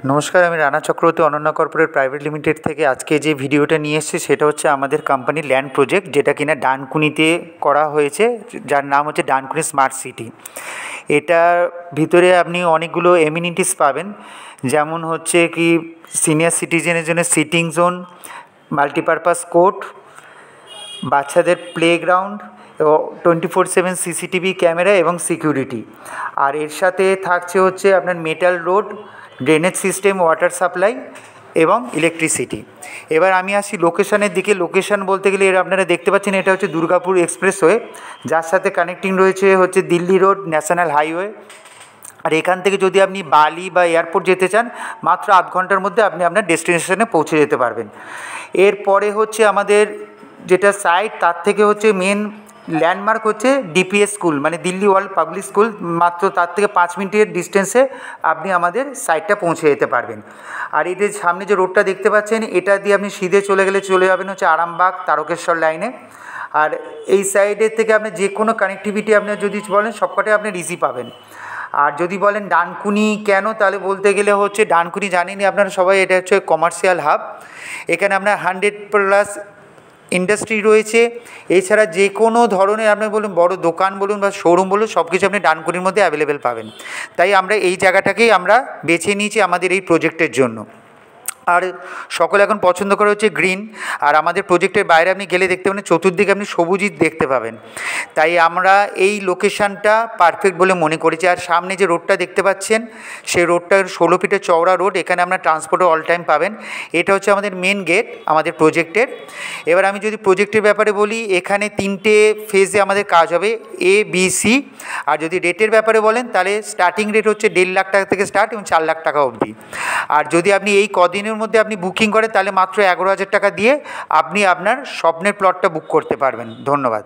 নমস্কার, আমি Rana Chakraborty Ananya corporate private limited থেকে আজকে যে ভিডিওটা নিয়ে এসেছি সেটা হচ্ছে আমাদের কোম্পানির ল্যান্ড প্রজেক্ট, যেটা কিনা ডানকুনিতে করা হয়েছে, যার নাম হচ্ছে ডানকুনি স্মার্ট সিটি। এটার ভিতরে আপনি অনেকগুলো এমিনিটিস পাবেন, যেমন হচ্ছে কি সিনিয়র সিটিজেনের জন্য সিটিং জোন, মাল্টিপারপাস কোর্ট, বাচ্চাদের প্লেগ্রাউন্ড, 24/7 সিসিটিভি ক্যামেরা এবং সিকিউরিটি। আর এর সাথে থাকছে হচ্ছে আপনার metal road, drainage system, water supply এবং ইলেকট্রিসিটি। এবার আমি আসি লোকেশনের দিকে। লোকেশন বলতে গেলে এর আপনারা দেখতে পাচ্ছেন, এটা হচ্ছে দুর্গাপুর এক্সপ্রেসওয়ে, যার সাথে কানেক্টিং রয়েছে হচ্ছে দিল্লি রোড, ন্যাশনাল হাইওয়ে। আর এখান থেকে যদি আপনি বালি বা এয়ারপোর্ট যেতে চান, মাত্র আধ ঘন্টার মধ্যে আপনি আপনার ডেস্টিনেশনে পৌঁছে যেতে পারবেন। এরপরে হচ্ছে আমাদের যেটা সাইট, তার থেকে হচ্ছে মেন ল্যান্ডমার্ক হচ্ছে ডিপিএস স্কুল, মানে দিল্লি ওয়ার্ল্ড পাবলিক স্কুল। মাত্র তার থেকে 5 মিনিটের ডিস্টেন্সে আপনি আমাদের সাইটটা পৌঁছে যেতে পারবেন। আর এদের সামনে যে রোডটা দেখতে পাচ্ছেন, এটা দিয়ে আপনি সিধে চলে গেলে চলে যাবেন হচ্ছে আরামবাগ তারকেশ্বর লাইনে। আর এই সাইডের থেকে আপনি যে কোনো কানেক্টিভিটি আপনার যদি বলেন, সবকটাই আপনি ইজি পাবেন। আর যদি বলেন ডানকুনি কেন, তাহলে বলতে গেলে হচ্ছে ডানকুনি জানেনই আপনারা সবাই, এটা হচ্ছে কমার্শিয়াল হাব। এখানে আপনার 100+ ইন্ডাস্ট্রি রয়েছে। এছাড়া যে কোনো ধরনের আপনি বলুন, বড় দোকান বলুন বা শোরুম বলুন, সব কিছু আপনি ডানকুনির মধ্যে অ্যাভেলেবেল পাবেন। তাই আমরা এই জায়গাটাকেই আমরা বেছে নিয়েছি আমাদের এই প্রজেক্টের জন্য। আর সকলে এখন পছন্দ করে হচ্ছে গ্রিন। আর আমাদের প্রজেক্টের বাইরে আপনি গেলে দেখতে পাবেন চতুর্দিকে আপনি সবুজই দেখতে পাবেন। তাই আমরা এই লোকেশানটা পারফেক্ট বলে মনে করেছি। আর সামনে যে রোডটা দেখতে পাচ্ছেন, সেই রোডটার 16 ফিটের চওড়া রোড। এখানে আপনার ট্রান্সপোর্টও অল টাইম পাবেন। এটা হচ্ছে আমাদের মেন গেট আমাদের প্রজেক্টের। এবার আমি যদি প্রজেক্টের ব্যাপারে বলি, এখানে 3টে ফেজে আমাদের কাজ হবে, A, B, C। আর যদি রেটের ব্যাপারে বলেন, তাহলে স্টার্টিং রেট হচ্ছে 1.5 লাখ টাকা থেকে স্টার্ট এবং 4 লাখ টাকা অবধি। আর যদি আপনি এই কদিনের মধ্যে আপনি বুকিং করেন, তাহলে মাত্র 11,000 টাকা দিয়ে আপনি আপনার স্বপ্নের প্লটটা বুক করতে পারবেন। ধন্যবাদ।